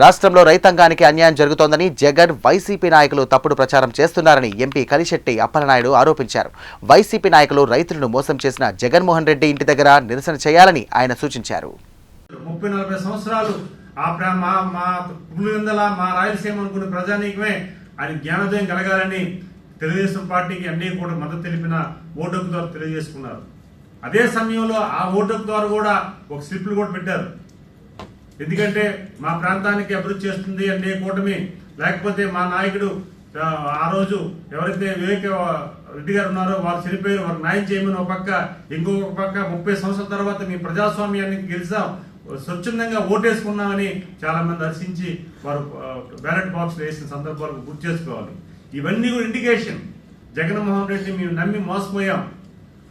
రాష్ట్రంలో రైతాంగానికి అన్యాయం జరుగుతోందని జగన్ వైసీపీ నాయకులు తప్పుడు ప్రచారం చేస్తున్నారని ఎంపీ కలిశెట్టి అప్పలనాయుడు ఆరోపించారు. వైసీపీ నాయకులు రైతులను మోసం చేసిన జగన్మోహన్ రెడ్డి ఇంటి దగ్గర నిరసన చేయాలని ఆయన సూచించారు. 30-40 సంవత్సరాలు మా రాయలసీమ అనుకున్న ప్రజానీకమే ఆయన జ్ఞానోదయం కలగాలని తెలుగుదేశం పార్టీకి అన్ని కూడా మద్దతు తెలిపిన ఓటు ద్వారా తెలియజేసుకున్నారు. అదే సమయంలో ఆ ఓటు ద్వారా కూడా ఒక స్లిప్లు కూడా పెట్టారు. ఎందుకంటే మా ప్రాంతానికి అభివృద్ధి చేస్తుంది అంటే కూటమి, లేకపోతే మా నాయకుడు ఆ రోజు ఎవరైతే వివేక రెడ్డి గారు ఉన్నారో వారు చనిపోయారు, వారికి న్యాయం చేయమని ఒక పక్క, ఇంకొక పక్క 30 సంవత్సరాల తర్వాత మీ ప్రజాస్వామ్యాన్ని గెలిచాం, స్వచ్ఛందంగా ఓటేసుకున్నామని చాలా మంది దర్శించి వారు బ్యాలెట్ బాక్స్ వేసిన సందర్భాలకు గుర్తు చేసుకోవాలి. ఇవన్నీ కూడా ఇండికేషన్. జగన్మోహన్ రెడ్డి మేము నమ్మి మోసపోయాం,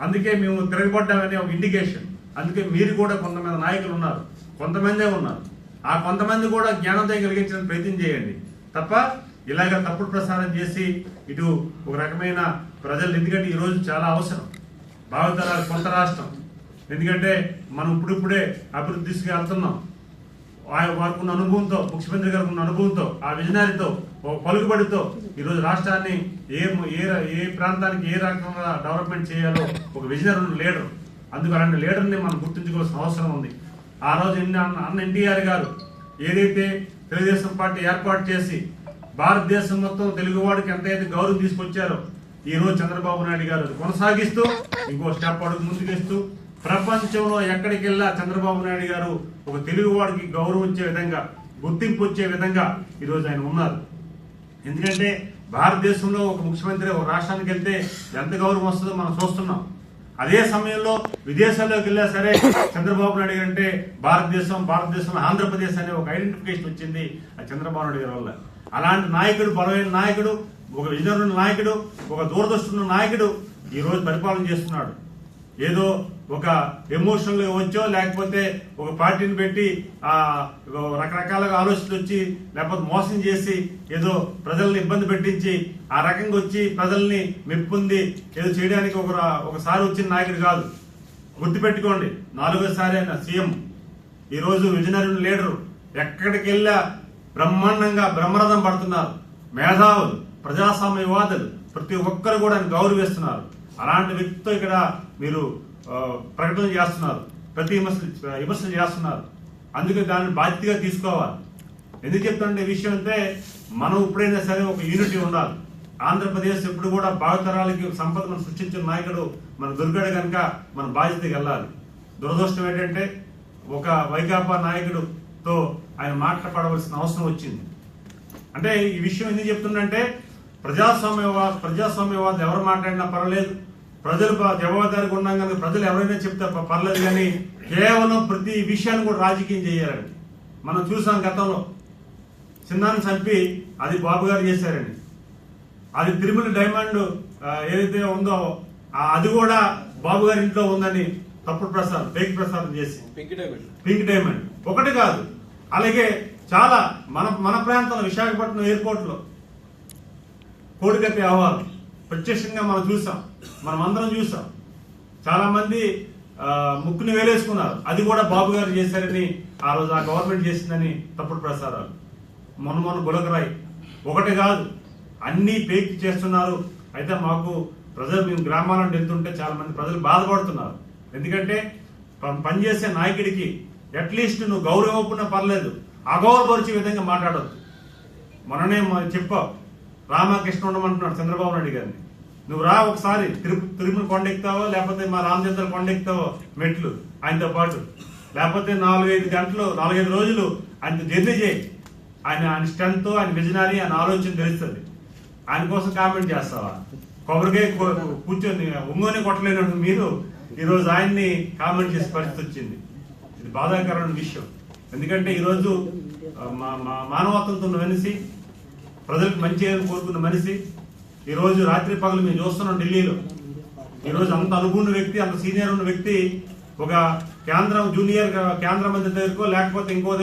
అందుకే మేము తిరగబడ్డామనే ఒక ఇండికేషన్. అందుకే మీరు కూడా కొంతమంది నాయకులు ఉన్నారు, కొంతమందే ఉన్నారు, ఆ కొంతమంది కూడా జ్ఞానోదయం కలిగించడానికి ప్రయత్నం చేయండి తప్ప ఇలాగ తప్పుడు ప్రసారం చేసి ఇటు ఒక రకమైన ప్రజలు, ఎందుకంటే ఈరోజు చాలా అవసరం భావితరాలు కొంత రాష్ట్రం. ఎందుకంటే మనం ఇప్పుడిప్పుడే అభివృద్ధి దిశగా వెళ్తున్నాం. వారికి ఉన్న అనుభవంతో, ముఖ్యమంత్రి గారికి ఉన్న అనుభవంతో, ఆ విజనరీతో, ఒక పలుకుబడితో ఈరోజు రాష్ట్రాన్ని ఏ ప్రాంతానికి ఏ రకంగా డెవలప్మెంట్ చేయాలో ఒక విజనరీ లీడర్. అందుకు అలాంటి లీడర్ని మనం గుర్తుంచుకోవాల్సిన అవసరం ఉంది. ఆ రోజు అన్న ఎన్టీఆర్ గారు ఏదైతే తెలుగుదేశం పార్టీ ఏర్పాటు చేసి భారతదేశం మొత్తం తెలుగువాడికి ఎంతైతే గౌరవం తీసుకొచ్చారో, ఈ రోజు చంద్రబాబు నాయుడు గారు కొనసాగిస్తూ ఇంకో స్టెప్ అడుగు ముందుకేస్తూ ప్రపంచంలో ఎక్కడికి వెళ్ళా చంద్రబాబు నాయుడు గారు ఒక తెలుగువాడికి గౌరవం ఇచ్చే విధంగా, గుర్తింపు వచ్చే విధంగా ఈరోజు ఆయన ఉన్నారు. ఎందుకంటే భారతదేశంలో ఒక ముఖ్యమంత్రి ఒక రాష్ట్రానికి వెళ్తే ఎంత గౌరవం వస్తుందో మనం చూస్తున్నాం. అదే సమయంలో విదేశాల్లోకి వెళ్ళా సరే చంద్రబాబు నాయుడు గారు అంటే భారతదేశం ఆంధ్రప్రదేశ్ అనే ఒక ఐడెంటిఫికేషన్ వచ్చింది ఆ చంద్రబాబు నాయుడు గారి వల్ల. అలాంటి నాయకుడు, బలమైన నాయకుడు, ఒక విజనరీ నాయకుడు, ఒక దూరదృష్టి నాయకుడు ఈ రోజు పరిపాలన చేస్తున్నాడు. ఏదో ఒక ఎమోషనల్ గా వచ్చో, లేకపోతే ఒక పార్టీని పెట్టి రకరకాలుగా ఆలోచనలు వచ్చి, లేకపోతే మోసం చేసి ఏదో ప్రజల్ని ఇబ్బంది పెట్టించి ఆ రకంగా వచ్చి ప్రజల్ని మెప్పుంది ఏదో చేయడానికి ఒకసారి వచ్చిన నాయకుడు కాదు. గుర్తుపెట్టుకోండి, 4వ సారి అయిన సీఎం, ఈ రోజు విజనరీ లీడరు. ఎక్కడికి వెళ్ళా బ్రహ్మాండంగా బ్రహ్మరథం పడుతున్నారు. మేధావులు, ప్రజాస్వామ్యవాదులు ప్రతి ఒక్కరు కూడా ఆయన గౌరవిస్తున్నారు. అలాంటి వ్యక్తితో ఇక్కడ మీరు ప్రకటన చేస్తున్నారు, ప్రతి విమర్శలు చేస్తున్నారు. అందుకే దాన్ని బాధ్యతగా తీసుకోవాలి. ఎందుకు చెప్తానంటే విషయం అంటే, మనం ఎప్పుడైనా సరే ఒక యూనిటీ ఉండాలి. ఆంధ్రప్రదేశ్ ఎప్పుడు కూడా భావితరాలకి సంపదను సృష్టించిన నాయకుడు మన దొరికాడు కనుక మన బాధ్యతకి వెళ్ళాలి. దురదృష్టం ఏంటంటే ఒక వైకాపా నాయకుడుతో ఆయన మాట్లాడవలసిన అవసరం వచ్చింది. అంటే ఈ విషయం ఎందుకు చెప్తుందంటే, ప్రజాస్వామ్యవాదం ఎవరు మాట్లాడినా పర్వాలేదు, ప్రజలు జవాబుదారీగా ఉన్నాం కనుక ప్రజలు ఎవరైనా చెప్తే పర్లేదు, కానీ కేవలం ప్రతి విషయాన్ని కూడా రాజకీయం చేయాలండి. మనం చూసాం గతంలో చిన్నాన్ని చంపి అది బాబు గారు చేశారండి. అది తిరుమల డైమండ్ ఏదైతే ఉందో అది కూడా బాబు గారి ఇంట్లో ఉందని తప్పుడు ప్రసారం, ఫేక్ ప్రసారం చేసి పింక్ డైమండ్ ఒకటి కాదు, అలాగే చాలా మన ప్రాంతంలో విశాఖపట్నం ఎయిర్పోర్ట్ లో కోడికత్తి వ్యవహారం ప్రత్యక్షంగా మనం చూసాం, మనం అందరం చూసాం. చాలా మంది ముక్కుని వేలేసుకున్నారు, అది కూడా బాబు గారు చేశారని, ఆ రోజు ఆ గవర్నమెంట్ చేసిందని తప్పుడు ప్రసారాలు. మొన్న గులకరాయి ఒకటి కాదు, అన్ని ఫేక్ చేస్తున్నారు. అయితే మాకు మేము గ్రామాలను వెళ్తుంటే చాలా మంది ప్రజలు బాధపడుతున్నారు. ఎందుకంటే పనిచేసే నాయకుడికి అట్లీస్ట్ నువ్వు గౌరవం ఇవ్వకుండా పర్లేదు, అగౌరవపరిచే విధంగా మాట్లాడద్దు. మొన్ననే చెప్పావు, రామకృష్ణ ఉండమంటున్నాడు చంద్రబాబు నాయుడు గారిని. నువ్వు రా ఒకసారి తిరుమల కొండెక్తావో, లేకపోతే మా రామచంద్ర కొండెక్తావో మెట్లు ఆయనతో పాటు, లేకపోతే 4-5 రోజులు ఆయనతో జర్నీ చేయి. ఆయన స్ట్రెంత్, ఆయన విజనరీ, ఆయన ఆలోచన తెలుస్తుంది. ఆయన కోసం కామెంట్ చేస్తావా? కొబ్బరికాయ కూర్చొని ఒంగోని కొట్టలేని మీరు ఈరోజు ఆయన్ని కామెంట్ చేసే పరిస్థితి వచ్చింది. ఇది బాధాకరమైన విషయం. ఎందుకంటే ఈరోజు మానవత్వంతో ఉన్న మనిషి, ప్రజలకు మంచి కోరుకున్న మనిషి, ఈ రోజు రాత్రి పగలు మేము చూస్తున్నాం ఢిల్లీలో. ఈ రోజు అంత అనుభవం వ్యక్తి, అంత సీనియర్ ఉన్న వ్యక్తి ఒక జూనియర్ కేంద్ర మంత్రి దగ్గరకో లేకపోతే ఇంకో